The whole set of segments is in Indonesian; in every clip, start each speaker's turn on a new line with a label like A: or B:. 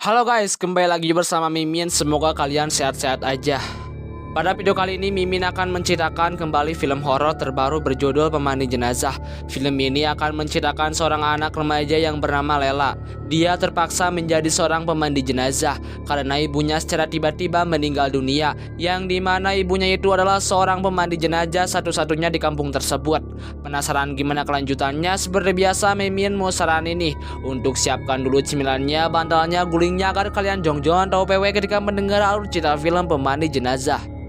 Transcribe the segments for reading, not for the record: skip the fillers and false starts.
A: Halo guys, kembali lagi bersama Mimin. Semoga kalian sehat-sehat aja. Pada video kali ini Mimin akan menceritakan kembali film horor terbaru berjudul Pemandi Jenazah. Film ini akan menceritakan seorang anak remaja yang bernama Lela. Dia terpaksa menjadi seorang pemandi jenazah karena ibunya secara tiba-tiba meninggal dunia, yang dimana ibunya itu adalah seorang pemandi jenazah satu-satunya di kampung tersebut. Penasaran gimana kelanjutannya? Seperti biasa Mimin mau saranin nih untuk siapkan dulu cemilannya, bantalnya, gulingnya agar kalian jong-jongan atau PW ketika mendengar alur cerita film Pemandi Jenazah.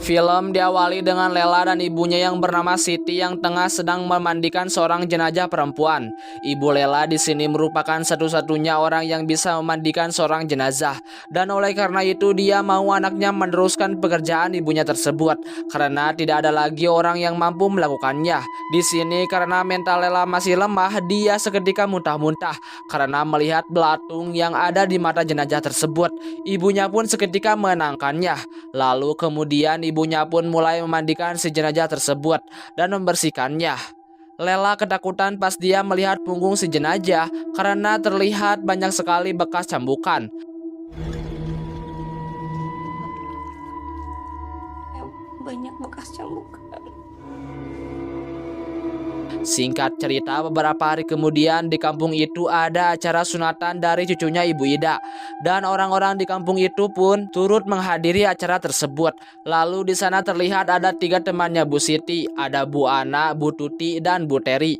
A: Film diawali dengan Lela dan ibunya yang bernama Siti yang tengah sedang memandikan seorang jenazah perempuan. Ibu Lela di sini merupakan satu-satunya orang yang bisa memandikan seorang jenazah, dan oleh karena itu dia mau anaknya meneruskan pekerjaan ibunya tersebut karena tidak ada lagi orang yang mampu melakukannya. Di sini karena mental Lela masih lemah, dia seketika muntah-muntah karena melihat belatung yang ada di mata jenazah tersebut. Ibunya pun seketika menenangkannya. Lalu kemudian ibunya pun mulai memandikan si jenazah tersebut dan membersihkannya. Lela ketakutan pas dia melihat punggung si jenazah karena terlihat banyak sekali bekas cambukan.
B: Banyak bekas cambukan.
A: Singkat cerita, beberapa hari kemudian di kampung itu ada acara sunatan dari cucunya Ibu Ida, dan orang-orang di kampung itu pun turut menghadiri acara tersebut. Lalu di sana terlihat ada 3 temannya Bu Siti, ada Bu Ana, Bu Tuti, dan Bu Teri.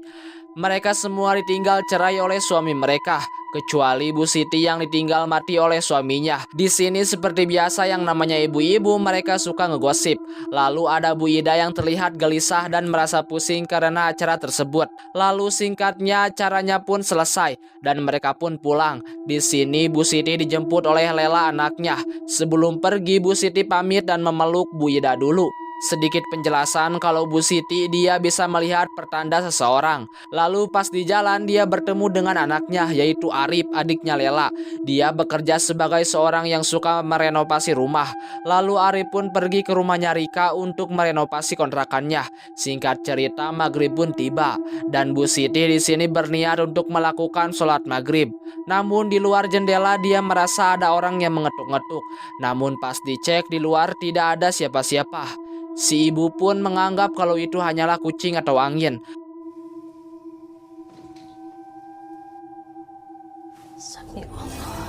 A: Mereka semua ditinggal cerai oleh suami mereka, kecuali Bu Siti yang ditinggal mati oleh suaminya. Di sini seperti biasa yang namanya ibu-ibu, mereka suka ngegosip. Lalu ada Bu Ida yang terlihat gelisah dan merasa pusing karena acara tersebut. Lalu singkatnya acaranya pun selesai dan mereka pun pulang. Di sini Bu Siti dijemput oleh Lela anaknya. Sebelum pergi Bu Siti pamit dan memeluk Bu Ida dulu. Sedikit penjelasan kalau Bu Siti dia bisa melihat pertanda seseorang. Lalu pas di jalan dia bertemu dengan anaknya yaitu Arif, adiknya Lela. Dia bekerja sebagai seorang yang suka merenovasi rumah. Lalu Arif pun pergi ke rumahnya Rika untuk merenovasi kontrakannya. Singkat cerita maghrib pun tiba dan Bu Siti di sini berniat untuk melakukan sholat maghrib. Namun di luar jendela dia merasa ada orang yang mengetuk-ngetuk. Namun pas dicek di luar tidak ada siapa-siapa. Si ibu pun menganggap kalau itu hanyalah kucing atau angin.
B: Sami Allah.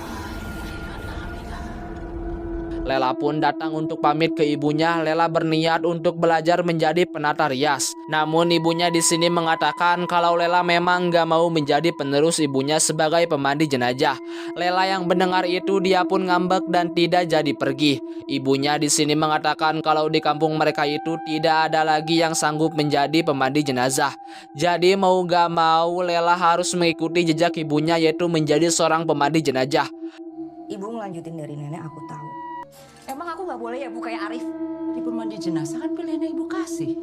A: Lela pun datang untuk pamit ke ibunya. Lela berniat untuk belajar menjadi penata rias. Namun ibunya di sini mengatakan kalau Lela memang gak mau menjadi penerus ibunya sebagai pemandi jenazah. Lela yang mendengar itu dia pun ngambek dan tidak jadi pergi. Ibunya di sini mengatakan kalau di kampung mereka itu tidak ada lagi yang sanggup menjadi pemandi jenazah. Jadi mau gak mau Lela harus mengikuti jejak ibunya yaitu menjadi seorang pemandi jenazah.
B: Ibu ngelanjutin dari nenek, aku tahu. Emang aku nggak boleh ya Bu kayak Arif?
C: Di pemandi jenazah kan pilihannya ibu kasih.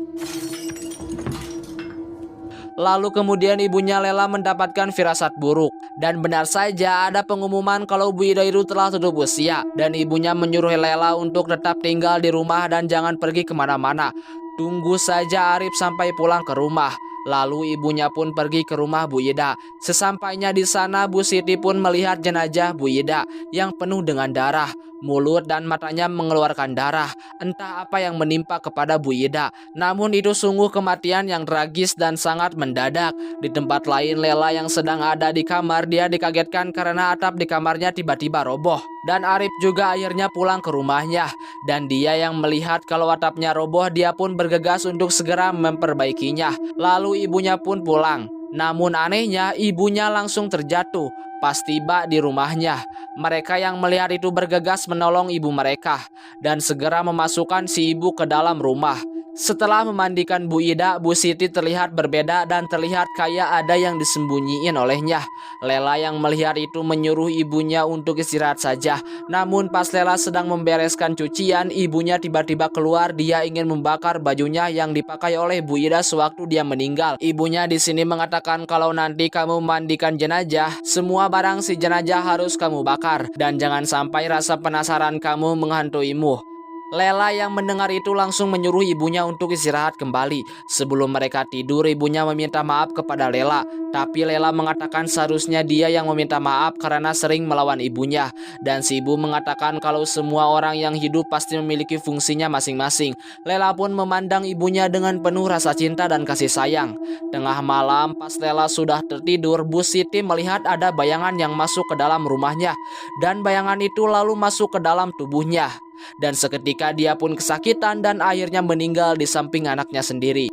A: Lalu kemudian ibunya Lela mendapatkan firasat buruk. Dan benar saja ada pengumuman kalau Bu Ida itu telah tutup usia. Dan ibunya menyuruh Lela untuk tetap tinggal di rumah dan jangan pergi kemana-mana. Tunggu saja Arif sampai pulang ke rumah. Lalu ibunya pun pergi ke rumah Bu Ida. Sesampainya di sana Bu Siti pun melihat jenazah Bu Ida yang penuh dengan darah. Mulut dan matanya mengeluarkan darah. Entah apa yang menimpa kepada Bu Ida. Namun itu sungguh kematian yang tragis dan sangat mendadak. Di tempat lain Lela yang sedang ada di kamar, dia dikagetkan karena atap di kamarnya tiba-tiba roboh. Dan Arif juga akhirnya pulang ke rumahnya. Dan dia yang melihat kalau atapnya roboh, dia pun bergegas untuk segera memperbaikinya. Lalu ibunya pun pulang. Namun anehnya ibunya langsung terjatuh pas tiba di rumahnya. Mereka yang melihat itu bergegas menolong ibu mereka dan segera memasukkan si ibu ke dalam rumah. Setelah memandikan Bu Ida, Bu Siti terlihat berbeda dan terlihat kayak ada yang disembunyiin olehnya. Lela yang melihat itu menyuruh ibunya untuk istirahat saja. Namun pas Lela sedang membereskan cucian, ibunya tiba-tiba keluar. Dia ingin membakar bajunya yang dipakai oleh Bu Ida sewaktu dia meninggal. Ibunya di sini mengatakan kalau nanti kamu memandikan jenazah, semua barang si jenazah harus kamu bakar dan jangan sampai rasa penasaran kamu menghantuimu. Lela yang mendengar itu langsung menyuruh ibunya untuk istirahat kembali. Sebelum mereka tidur, ibunya meminta maaf kepada Lela. Tapi Lela mengatakan seharusnya dia yang meminta maaf karena sering melawan ibunya. Dan si ibu mengatakan kalau semua orang yang hidup pasti memiliki fungsinya masing-masing. Lela pun memandang ibunya dengan penuh rasa cinta dan kasih sayang. Tengah malam, pas Lela sudah tertidur, Bu Siti melihat ada bayangan yang masuk ke dalam rumahnya. Dan bayangan itu lalu masuk ke dalam tubuhnya. Dan seketika dia pun kesakitan dan akhirnya meninggal di samping anaknya sendiri.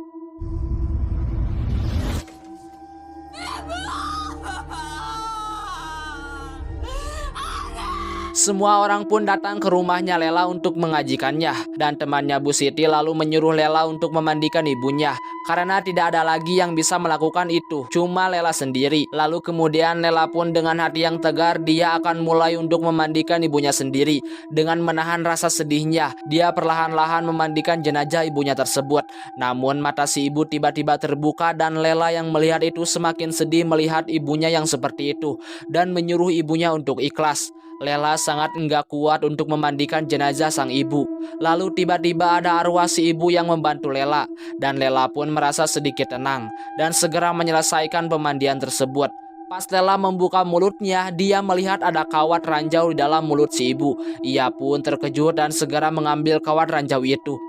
A: Semua orang pun datang ke rumahnya Lela untuk mengajikannya. Dan temannya Bu Siti lalu menyuruh Lela untuk memandikan ibunya. Karena tidak ada lagi yang bisa melakukan itu, cuma Lela sendiri. Lalu kemudian Lela pun dengan hati yang tegar, dia akan mulai untuk memandikan ibunya sendiri. Dengan menahan rasa sedihnya, dia perlahan-lahan memandikan jenazah ibunya tersebut. Namun mata si ibu tiba-tiba terbuka dan Lela yang melihat itu semakin sedih melihat ibunya yang seperti itu. Dan menyuruh ibunya untuk ikhlas. Lela sangat enggak kuat untuk memandikan jenazah sang ibu. Lalu tiba-tiba ada arwah si ibu yang membantu Lela. Dan Lela pun merasa sedikit tenang dan segera menyelesaikan pemandian tersebut. Pas Lela membuka mulutnya, dia melihat ada kawat ranjau di dalam mulut si ibu. Ia pun terkejut dan segera mengambil kawat ranjau itu.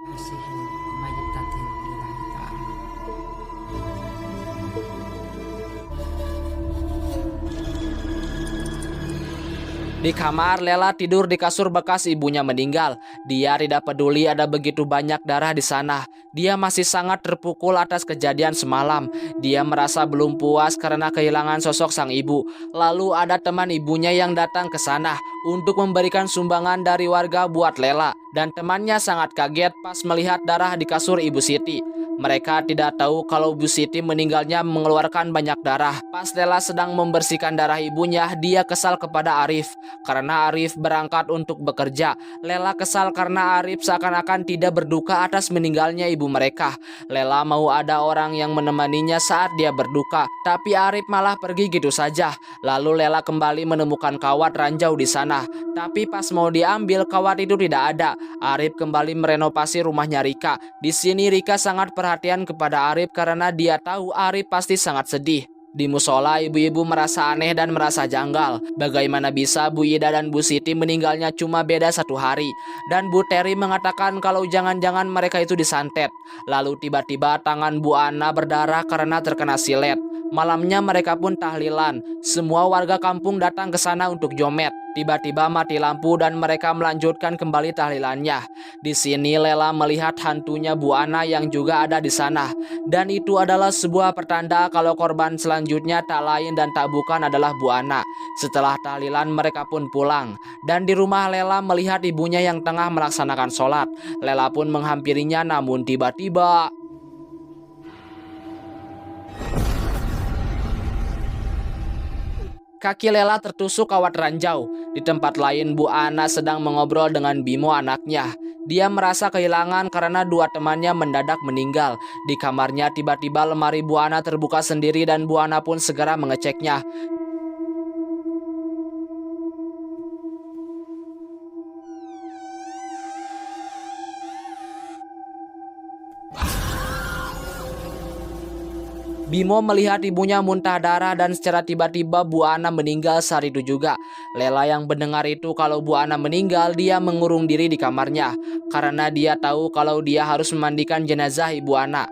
A: Di kamar, Lela tidur di kasur bekas ibunya meninggal. Dia tidak peduli ada begitu banyak darah di sana. Dia masih sangat terpukul atas kejadian semalam. Dia merasa belum puas karena kehilangan sosok sang ibu. Lalu ada teman ibunya yang datang ke sana untuk memberikan sumbangan dari warga buat Lela. Dan temannya sangat kaget pas melihat darah di kasur Ibu Siti. Mereka tidak tahu kalau Bu Siti meninggalnya mengeluarkan banyak darah. Pas Lela sedang membersihkan darah ibunya, dia kesal kepada Arif. Karena Arif berangkat untuk bekerja. Lela kesal karena Arif seakan-akan tidak berduka atas meninggalnya ibu mereka. Lela mau ada orang yang menemaninya saat dia berduka. Tapi Arif malah pergi gitu saja. Lalu Lela kembali menemukan kawat ranjau di sana. Tapi pas mau diambil, kawat itu tidak ada. Arif kembali merenovasi rumahnya Rika. Di sini Rika sangat perhatian kepada Arif karena dia tahu Arif pasti sangat sedih. Di musola, ibu-ibu merasa aneh dan merasa janggal. Bagaimana bisa Bu Ida dan Bu Siti meninggalnya cuma beda 1 hari. Dan Bu Teri mengatakan kalau jangan-jangan mereka itu disantet. Lalu tiba-tiba tangan Bu Ana berdarah karena terkena silet. Malamnya mereka pun tahlilan. Semua warga kampung datang ke sana untuk jomet. Tiba-tiba mati lampu dan mereka melanjutkan kembali tahlilannya. Di sini Lela melihat hantunya Bu Ana yang juga ada di sana. Dan itu adalah sebuah pertanda kalau korban selanjutnya tak lain dan tak bukan adalah Bu Ana. Setelah tahlilan mereka pun pulang. Dan di rumah Lela melihat ibunya yang tengah melaksanakan sholat. Lela pun menghampirinya namun tiba-tiba kaki Lela tertusuk kawat ranjau. Di tempat lain Bu Ana sedang mengobrol dengan Bimo anaknya. Dia merasa kehilangan karena 2 temannya mendadak meninggal. Di kamarnya tiba-tiba lemari Bu Ana terbuka sendiri dan Bu Ana pun segera mengeceknya. Bimo melihat ibunya muntah darah dan secara tiba-tiba Bu Ana meninggal saat itu juga. Lela yang mendengar itu kalau Bu Ana meninggal, dia mengurung diri di kamarnya. Karena dia tahu kalau dia harus memandikan jenazah Ibu Ana.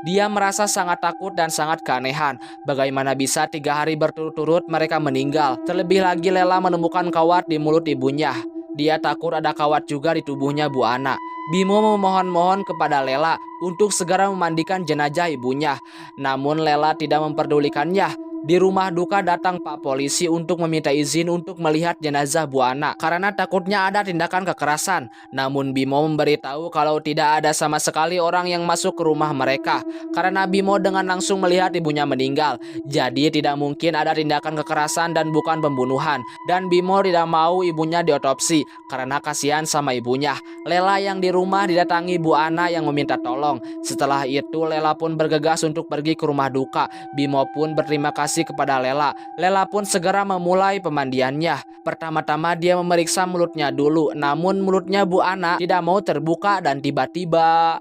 A: Dia merasa sangat takut dan sangat keanehan. Bagaimana bisa 3 hari berturut-turut mereka meninggal. Terlebih lagi Lela menemukan kawat di mulut ibunya. Dia takut ada kawat juga di tubuhnya Bu Ana. Bimo memohon-mohon kepada Lela untuk segera memandikan jenazah ibunya. Namun Lela tidak memperdulikannya. Di rumah duka datang Pak Polisi untuk meminta izin untuk melihat jenazah Bu Ana karena takutnya ada tindakan kekerasan. Namun Bimo memberitahu kalau tidak ada sama sekali orang yang masuk ke rumah mereka karena Bimo dengan langsung melihat ibunya meninggal. Jadi tidak mungkin ada tindakan kekerasan dan bukan pembunuhan. Dan Bimo tidak mau ibunya diotopsi karena kasihan sama ibunya. Lela yang di rumah didatangi Bu Ana yang meminta tolong. Setelah itu Lela pun bergegas untuk pergi ke rumah duka. Bimo pun berterima kasih kasih kepada Lela. Lela pun segera memulai pemandiannya. Pertama-tama dia memeriksa mulutnya dulu, namun mulutnya Bu Ana tidak mau terbuka dan tiba-tiba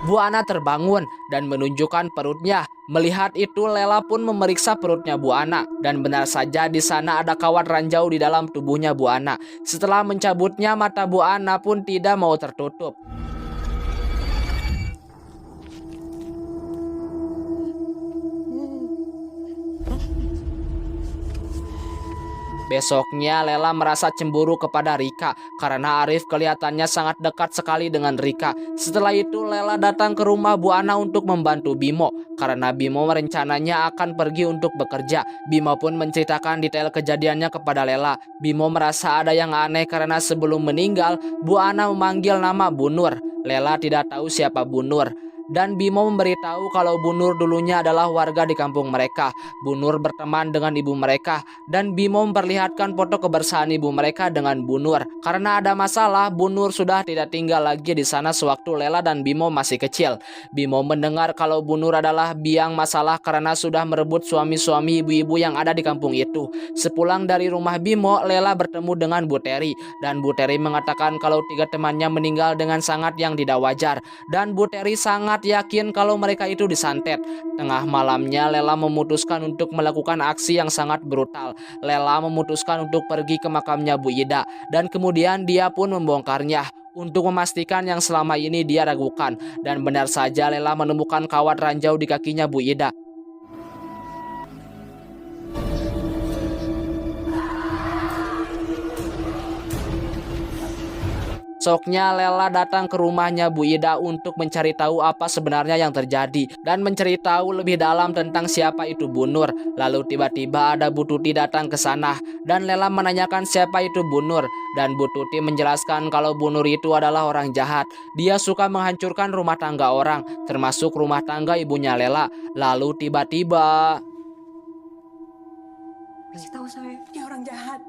A: Bu Ana terbangun dan menunjukkan perutnya. Melihat itu, Lela pun memeriksa perutnya Bu Ana dan benar saja di sana ada kawat ranjau di dalam tubuhnya Bu Ana. Setelah mencabutnya, mata Bu Ana pun tidak mau tertutup. Besoknya Lela merasa cemburu kepada Rika karena Arif kelihatannya sangat dekat sekali dengan Rika. Setelah itu Lela datang ke rumah Bu Ana untuk membantu Bimo karena Bimo rencananya akan pergi untuk bekerja. Bimo pun menceritakan detail kejadiannya kepada Lela. Bimo merasa ada yang aneh karena sebelum meninggal Bu Ana memanggil nama Bu Nur. Lela tidak tahu siapa Bu Nur. Dan Bimo memberitahu kalau Bu Nur dulunya adalah warga di kampung mereka. Bu Nur berteman dengan ibu mereka dan Bimo memperlihatkan foto kebersamaan ibu mereka dengan Bu Nur. Karena ada masalah, Bu Nur sudah tidak tinggal lagi di sana sewaktu Lela dan Bimo masih kecil. Bimo mendengar kalau Bu Nur adalah biang masalah karena sudah merebut suami-suami ibu-ibu yang ada di kampung itu. Sepulang dari rumah Bimo, Lela bertemu dengan Bu Teri dan Bu Teri mengatakan kalau 3 temannya meninggal dengan sangat yang tidak wajar dan Bu Teri sangat yakin kalau mereka itu disantet. Tengah malamnya Lela memutuskan untuk melakukan aksi yang sangat brutal. Lela memutuskan untuk pergi ke makamnya Bu Ida dan kemudian dia pun membongkarnya untuk memastikan yang selama ini dia ragukan. Dan benar saja Lela menemukan kawat ranjau di kakinya Bu Ida. Besoknya Lela datang ke rumahnya Bu Ida untuk mencari tahu apa sebenarnya yang terjadi dan mencari tahu lebih dalam tentang siapa itu Bu Nur. Lalu tiba-tiba ada Bu Tuti datang ke sana dan Lela menanyakan siapa itu Bu Nur dan Bu Tuti menjelaskan kalau Bu Nur itu adalah orang jahat. Dia suka menghancurkan rumah tangga orang, termasuk rumah tangga ibunya Lela. Lalu tiba-tiba
B: Kasih tahu saya.
C: Dia orang jahat.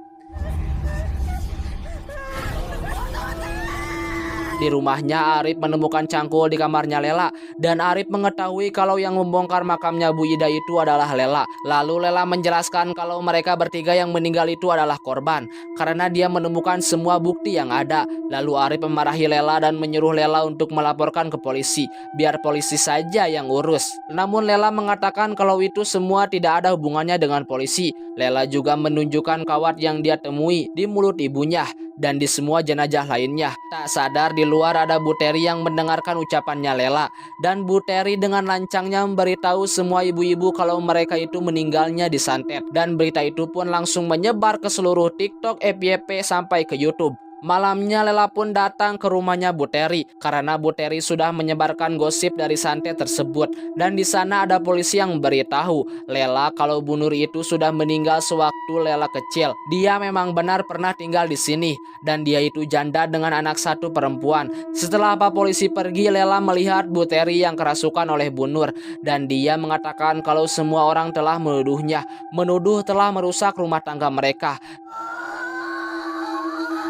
A: di rumahnya Arif menemukan cangkul di kamarnya Lela dan Arif mengetahui kalau yang membongkar makamnya Bu Ida itu adalah Lela. Lalu Lela menjelaskan kalau mereka bertiga yang meninggal itu adalah korban karena dia menemukan semua bukti yang ada. Lalu Arif memarahi Lela dan menyuruh Lela untuk melaporkan ke polisi, biar polisi saja yang urus. Namun Lela mengatakan kalau itu semua tidak ada hubungannya dengan polisi. Lela juga menunjukkan kawat yang dia temui di mulut ibunya dan di semua jenazah lainnya. Tak sadar di luar ada Bu Teri yang mendengarkan ucapannya Lela dan Bu Teri dengan lancangnya memberitahu semua ibu-ibu kalau mereka itu meninggalnya disantet dan berita itu pun langsung menyebar ke seluruh TikTok, FYP sampai ke YouTube. Malamnya Lela pun datang ke rumahnya Bu Teri karena Bu Teri sudah menyebarkan gosip dari santet tersebut dan di sana ada polisi yang memberitahu Lela kalau Bu Nur itu sudah meninggal sewaktu Lela kecil. Dia memang benar pernah tinggal di sini dan dia itu janda dengan anak 1 perempuan. Setelah Pak Polisi pergi, Lela melihat Bu Teri yang kerasukan oleh Bu Nur dan dia mengatakan kalau semua orang telah menuduh telah merusak rumah tangga mereka.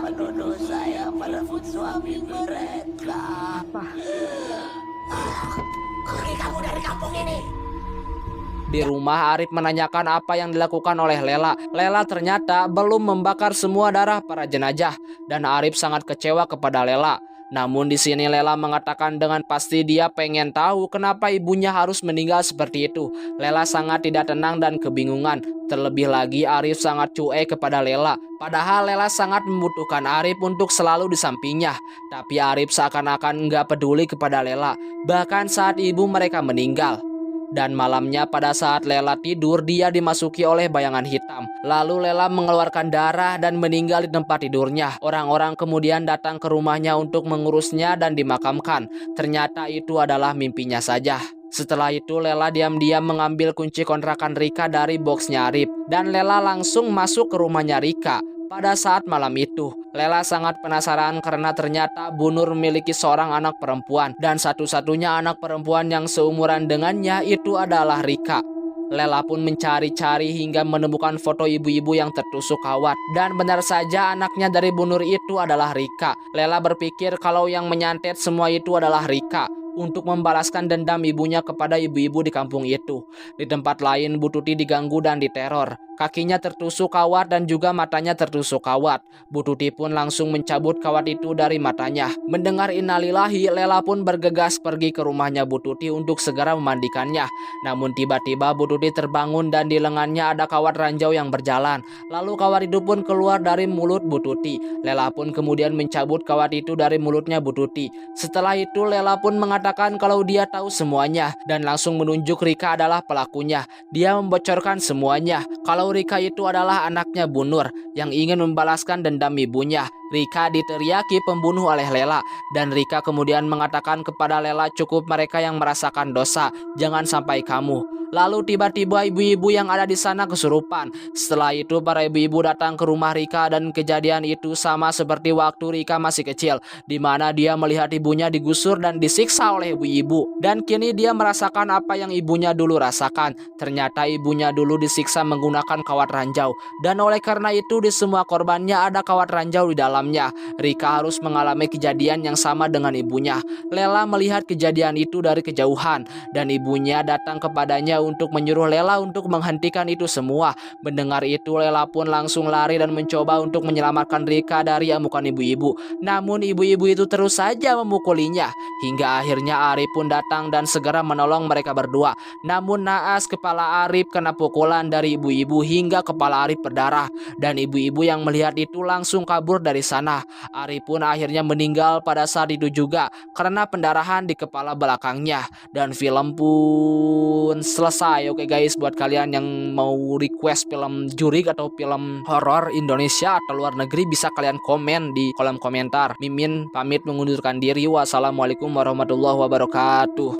C: Menuduh saya merebut suami mereka.
B: Apa?
C: Pergi kamu dari kampung ini.
A: Di rumah Arif menanyakan apa yang dilakukan oleh Lela. Lela ternyata belum membakar semua darah para jenazah dan Arif sangat kecewa kepada Lela. Namun di sini Lela mengatakan dengan pasti dia pengen tahu kenapa ibunya harus meninggal seperti itu. Lela sangat tidak tenang dan kebingungan. Terlebih lagi Arif sangat cuek kepada Lela. Padahal Lela sangat membutuhkan Arif untuk selalu di sampingnya. Tapi Arif seakan-akan nggak peduli kepada Lela. Bahkan saat ibu mereka meninggal. Dan malamnya pada saat Lela tidur, dia dimasuki oleh bayangan hitam. Lalu Lela mengeluarkan darah dan meninggal di tempat tidurnya. Orang-orang kemudian datang ke rumahnya untuk mengurusnya dan dimakamkan. Ternyata itu adalah mimpinya saja. Setelah itu Lela diam-diam mengambil kunci kontrakan Rika dari boxnya Arif. Dan Lela langsung masuk ke rumahnya Rika. Pada saat malam itu, Lela sangat penasaran karena ternyata Bu Nur memiliki seorang anak perempuan dan satu-satunya anak perempuan yang seumuran dengannya itu adalah Rika. Lela pun mencari-cari hingga menemukan foto ibu-ibu yang tertusuk kawat dan benar saja anaknya dari Bu Nur itu adalah Rika. Lela berpikir kalau yang menyantet semua itu adalah Rika. untuk membalaskan dendam ibunya kepada ibu-ibu di kampung itu. Di tempat lain, Bu Tuti diganggu dan diteror. Kakinya tertusuk kawat dan juga matanya tertusuk kawat. Bu Tuti pun langsung mencabut kawat itu dari matanya. Mendengar innalillahi, Lela pun bergegas pergi ke rumahnya Bu Tuti untuk segera memandikannya. Namun tiba-tiba Bu Tuti terbangun dan di lengannya ada kawat ranjau yang berjalan. Lalu kawat itu pun keluar dari mulut Bu Tuti. Lela pun kemudian mencabut kawat itu dari mulutnya Bu Tuti. Setelah itu Lela pun mengatakan kalau dia tahu semuanya dan langsung menunjuk Rika adalah pelakunya. Dia membocorkan semuanya kalau Rika itu adalah anaknya Bu Nur yang ingin membalaskan dendam ibunya. Rika diteriaki pembunuh oleh Lela dan Rika kemudian mengatakan kepada Lela, cukup mereka yang merasakan dosa, jangan sampai kamu. Lalu tiba-tiba ibu-ibu yang ada di sana kesurupan. Setelah itu para ibu-ibu datang ke rumah Rika dan kejadian itu sama seperti waktu Rika masih kecil, di mana dia melihat ibunya digusur dan disiksa oleh ibu-ibu. Dan kini dia merasakan apa yang ibunya dulu rasakan. Ternyata ibunya dulu disiksa menggunakan kawat ranjau. Dan oleh karena itu di semua korbannya ada kawat ranjau di dalamnya. Rika harus mengalami kejadian yang sama dengan ibunya. Lela melihat kejadian itu dari kejauhan dan ibunya datang kepadanya untuk menyuruh Lela untuk menghentikan itu semua. Mendengar itu Lela pun langsung lari dan mencoba untuk menyelamatkan Rika dari amukan ibu-ibu. Namun ibu-ibu itu terus saja memukulinya. Hingga akhirnya Arif pun datang dan segera menolong mereka berdua. Namun naas kepala Arif kena pukulan dari ibu-ibu hingga kepala Arif berdarah. Dan ibu-ibu yang melihat itu langsung kabur dari sana. Arif pun akhirnya meninggal pada saat itu juga karena pendarahan di kepala belakangnya. Dan film pun selesai. Oke guys, buat kalian yang mau request film jurig atau film horor Indonesia atau luar negeri bisa kalian komen di kolom komentar. Mimin pamit mengundurkan diri. Wassalamualaikum warahmatullahi wabarakatuh.